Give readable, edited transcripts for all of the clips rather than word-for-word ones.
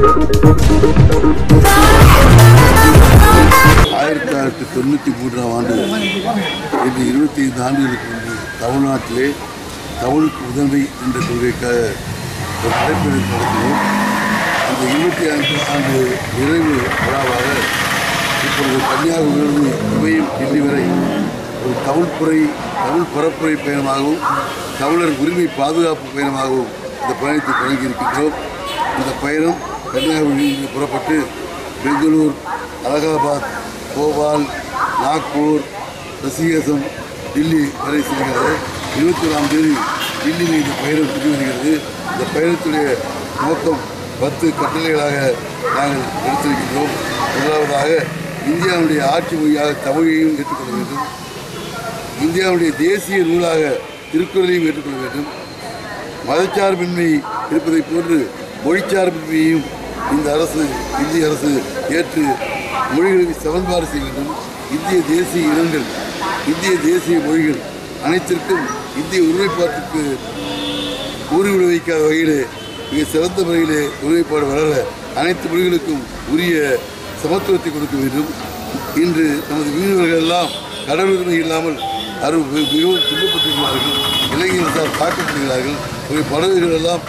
1993 ஆண்டு இன்று 25 ஆண்டுகளுக்கு முன்பு தமிழ்நாட்டிலே தமிழுக்கு முதன்மை என்ற கொள்கைக்காக ஒரு நடைபெறும் நடத்தினோம். அந்த 25 ஆண்டு நிறைவு விழாவாக இப்பொழுது கன்னியாகுமரியிலிருந்து இமயம் டெல்லி வரை ஒரு தமிழ் பரப்புரை பயணமாகவும் தமிழர் உரிமை பாதுகாப்பு பயணமாகவும் இந்த பயணத்தை தொடங்கியிருக்கின்றோம். இந்த பயணம் கன்னியாகுமரியிலிருந்து புறப்பட்டு பெங்களூர், அலகாபாத், போபால், நாக்பூர், ரிஷிகேசம், டில்லி வரை செல்கிறது. 21ஆம் தேதி டில்லியில் இந்த பயணம் புரிய வருகிறது. இந்த பயணத்துடைய நோக்கம் 10 கட்டளைகளாக நாங்கள் எடுத்திருக்கின்றோம். முதலாவதாக இந்தியாவுடைய ஆட்சி மொழியாக தமிழையும் ஏற்றுக்கொள்ள வேண்டும். இந்தியாவுடைய தேசிய நூலாக திருக்குறளையும் ஏற்றுக்கொள்ள வேண்டும். மதச்சார்பின்மை இருப்பதை போன்று மொழிச்சார்பின்மையையும் இந்திய அரசு ஏற்று மொழிகளுக்கு சமன்பாடு செய்ய வேண்டும். இந்திய தேசிய இனங்கள், இந்திய தேசிய மொழிகள் அனைத்திற்கும் இந்திய ஒருமைப்பாட்டுக்கு ஊறி விளைவிக்காத வகையிலே மிக சிறந்த முறையிலே ஒருமைப்பாடு வளர அனைத்து மொழிகளுக்கும் உரிய சமத்துவத்தை கொடுக்க வேண்டும். இன்று நமது மீனவர்கள் எல்லாம் கடல் உரிமை இல்லாமல் மிகவும் துன்பப்பட்டிருக்கிறார்கள். இளைஞர்களால் தாக்கப்படுகிறார்கள். படகுகள் எல்லாம்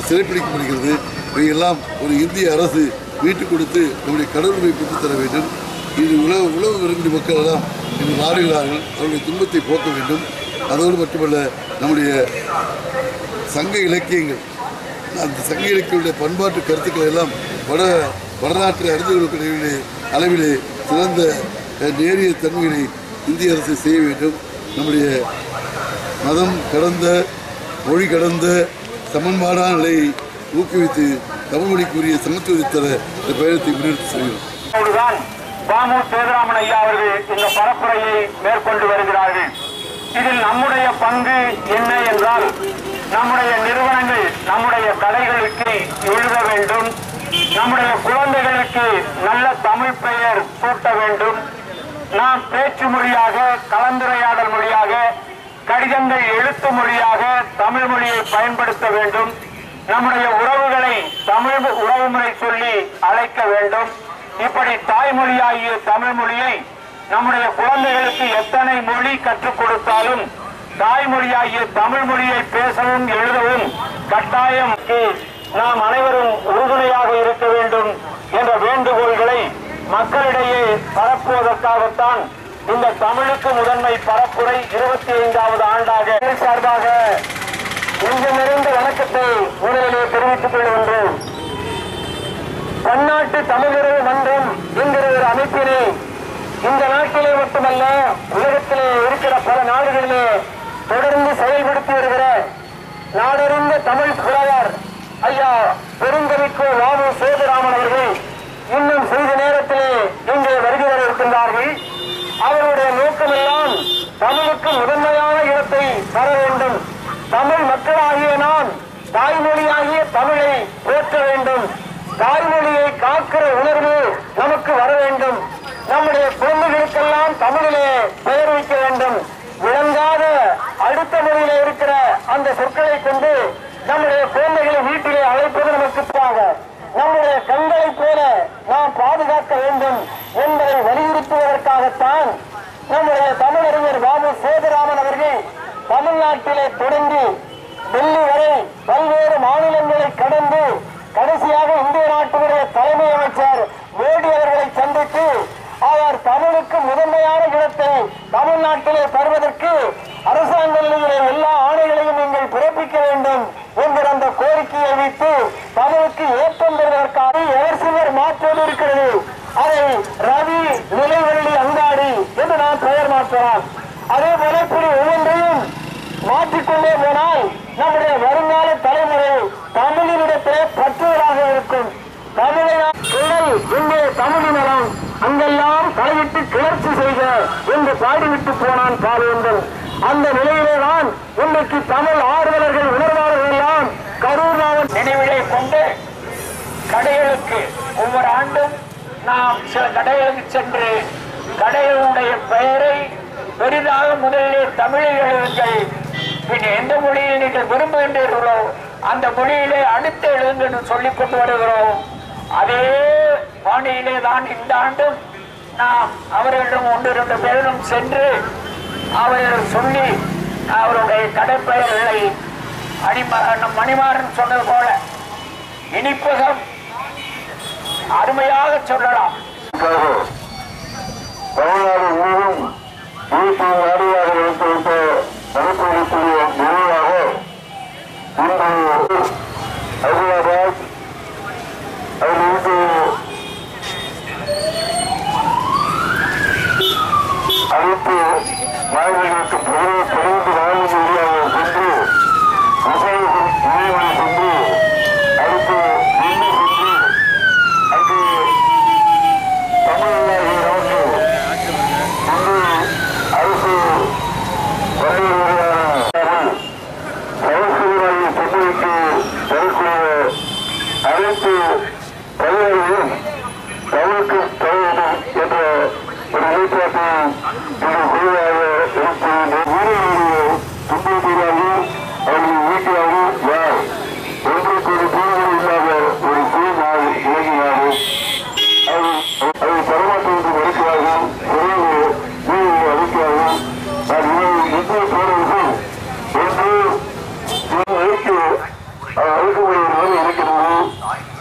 சிறைப்பிடிக்கப்படுகிறது. இவையெல்லாம் ஒரு இந்திய அரசு மீட்டுக் கொடுத்து நம்முடைய கடல் உரிமை பெற்றுத் தர வேண்டும். இது உழவு விரும்பிய மக்கள் எல்லாம் இன்று நாடுகிறார்கள். அவருடைய துன்பத்தை போக்க வேண்டும். அதோடு மட்டுமல்ல, நம்முடைய சங்க இலக்கியங்கள், அந்த சங்க இலக்கியங்களுடைய பண்பாட்டு கருத்துக்கள் எல்லாம் வடநாட்டு அறிஞர்களுக்கு அளவிலே சிறந்த நேரிய தன்மைகளை இந்திய அரசு செய்ய வேண்டும். நம்முடைய மதம் கடந்த, மொழி கடந்த சமன்பாடான நிலையை ஊக்குவித்து தமிழ் மொழிக்குரிய சமத்துவத்தை தர இந்த பயணத்தை முன்னெடுத்து செல்கிறோம். பாமு சேதுராமன் ஐயா அவர்கள் இந்த பரப்புரையை மேற்கொண்டு வருகிறார்கள். இதில் நம்முடைய பங்கு என்ன என்றால், நம்முடைய நிறுவனங்கள் நம்முடைய கடைகளுக்கு எழுத வேண்டும். நம்முடைய குழந்தைகளுக்கு நல்ல தமிழ் பெயர் சூட்ட வேண்டும். நாம் பேச்சு மொழியாக, கலந்துரையாடல் மொழியாக, கடிதங்கள் எழுத்து மொழியாக தமிழ் மொழியை பயன்படுத்த வேண்டும். நம்முடைய உறவுகளை தமிழ் உறவுமுறை சொல்லி அழைக்க வேண்டும். இப்படி தாய்மொழியாகிய தமிழ் மொழியை நம்முடைய குழந்தைகளுக்கு எத்தனை மொழி கற்றுக் கொடுத்தாலும் தாய்மொழியாகிய தமிழ் மொழியை பேசவும் எழுதவும் கட்டாயம் நாம் அனைவரும் உறுதுணையாக இருக்க வேண்டும் என்ற வேண்டுகோள்களை மக்களிடையே பரப்புவதற்காகத்தான் இந்த தமிழுக்கு முதன்மை பரப்புரை 25வது ஆண்டாக சார்பாக நெஞ்சு நிறைந்த வணக்கத்தை முதலிலே தெரிவித்துக் கொள்கின்றோம். பன்னாட்டு தமிழர்கள் மன்றம் என்கிற ஒரு அமைப்பினை இந்த நாட்டிலே மட்டுமல்ல, உலகத்திலே இருக்கிற பல நாடுகளிலே தொடர்ந்து செயல்படுத்தி வருகிற நாடறிந்த தமிழ் புலவர் ஐயா பெருங்கவிக்கோ வாமு சேதுராமன் அவர்கள் இன்னும் சிறிது நேரத்திலே இங்கே வருகை வர இருக்கின்றார்கள். அவருடைய நோக்கமெல்லாம் தமிழுக்கு முதன்மையான இடத்தை தர வேண்டும். தமிழ் மக்களாகிய நாம் தாய்மொழியாகிய தமிழை போற்ற வேண்டும். தாய்மொழியை காக்கிற உணர்வு நமக்கு வர வேண்டும். நம்முடைய குழந்தைகளுக்கெல்லாம் தமிழிலே பெயர் வைக்க வேண்டும். விளங்காத அடுத்த மொழியிலே இருக்கிற அந்த சொற்களை கொண்டு நம்முடைய குழந்தைகளை வீட்டிலே அழைப்பது நமக்கு நம்முடைய கண்களை போல நாம் பாதுகாக்க வேண்டும் என்பதை வலியுறுத்துவதற்காகத்தான் நம்முடைய தமிழறிஞர் பாபு சேதுராமன் அவர்கள் தமிழ்நாட்டிலே தொடங்கி டெல்லி வரை பல்வேறு மாநிலங்களை கடந்து கடைசியாக இந்திய நாட்டினுடைய தலைமை அமைச்சர் மோடி அவர்களை சந்தித்து அவர் தமிழுக்கு முதன்மையான இடத்தை தமிழ்நாட்டிலே தருவதற்கு அரசாங்கங்களிலே எல்லா ஆணைகளையும் நீங்கள் பிறப்பிக்க வேண்டும் என்கிற அந்த கோரிக்கையை வைத்து தமிழுக்கு ஏற்றம் பெறுவதற்காக எவர்சிவர் மாற்றுவது இருக்கிறது. அதை ரவி நிலைவெள்ளி அங்காடி என்று நாம் பெயர் மாற்றலாம். அதே போல இப்படி ஒவ்வொன்றையும் மாற்றிக்கொண்டே போனால் நம்முடைய வருங்கால தலைமுறை தமிழினிடத்திலே பற்றுவதாக இருக்கும். தமிழை எங்கே தமிழினம் அங்கெல்லாம் தலையிட்டு கிளர்ச்சி செய்க என்று பாடிவிட்டு போனான் பாவேந்தன். அந்த நிலையிலேதான் இன்றைக்கு தமிழ் ஆர்வலர்கள் உணர்வாளர்கள் எல்லாம் கரூர் நினைவிலை கொண்டு கடைகளுக்கு ஒவ்வொரு ஆண்டும் நாம் சில கடைகளுக்கு சென்று கடைகளுடைய பெயரை பெரிதாக முதலிலே தமிழில் எழுதுங்கள், பின் எந்த மொழியில் நீங்கள் விரும்புகின்றீர்களோ அந்த மொழியிலே அடுத்து எழுதுன்னு சொல்லிக் கொண்டு வருகிறோம். அதே பாணியிலே தான் இந்த ஆண்டும் நாம் அவர்களிடம் 1-2 பேரும் சென்று அவர்கள் சொல்லி அவருடைய கடைப்பெயர்களை மணிமாறன் சொன்னது போல இனிப்பகம் அருமையாக சொல்லலாம். தமிழ்நாடு முழுவதும் தேசிய நாடுகளாக வைத்துவிட்ட நடத்தக்கூடிய நிலையாக இன்று ஹைதராபாத் அதிலிருந்து அனைத்து மாநிலங்களுக்கு 12 நாடுகள் வழியாக சென்று இமயமலை சென்று அடுத்து டெல்லி சென்று அங்கு தமிழ்நாடு நமக்கு இன்று அரசு வழிமுறையான சமஸ்கிருதியை சென்னைக்கு தரக்கூடிய அனைத்து பகுதிகளையும் தமிழுக்கு தர வேண்டும் என்ற ஒரு நிலைப்பாட்டை இன்று குழுவாக எடுத்து வீரர்களுடைய துன்புறுத்தலாக அவர்கள் வீட்டிலாக யார் ஒன்றுக்கு ஒரு தீர்வு இல்லாத ஒரு குழுவாக இயங்கினார்கள். அதை தரமாற்றம் மறுக்கிறார்கள், சிறையில் வீரர்களை அளிக்கிறார்கள். நான் இந்திய தோழர்கள் ஒன்று அழைக்கக்கூடிய நிலை இருக்கிறது.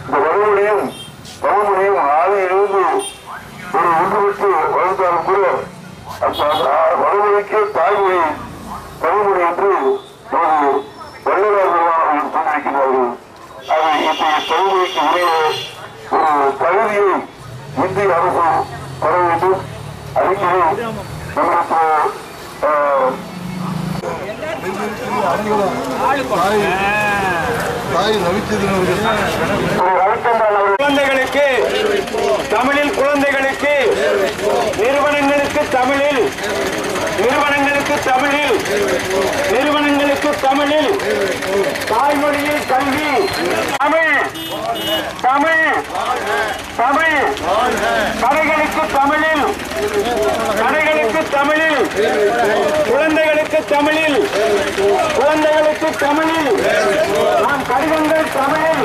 இந்த வடமொழியும் தமிழ்மொழியும் ஆதியிலிருந்து ஒரு ஒன்றுவிட்டு வளர்ந்தாலும் கூட வடமொழிக்கு தாய்மொழி தமிழ்மொழி என்று நமது வல்லவர்கள் சொல்லியிருக்கிறார்கள். அது இன்றைய தமிழ்மொழிக்கு உரிய ஒரு தகுதியை இந்திய அரசு தர வேண்டும். அடிக்கடி நம்மளுக்கு குழந்தைகளுக்கு தமிழில், குழந்தைகளுக்கு நிறுவனங்களுக்கு தமிழில், நிறுவனங்களுக்கு தமிழில், நிறுவனங்களுக்கு தமிழில், தாய்மொழியில் கல்வி, தமிழ் தமிழ் தமிழ், கடைகளுக்கு தமிழில், கடைகளுக்கு தமிழில், குழந்தைகளுக்கு தமிழில், குழந்தைகளுக்கு தமிழில், நாம் கடிதங்கள் தமிழில்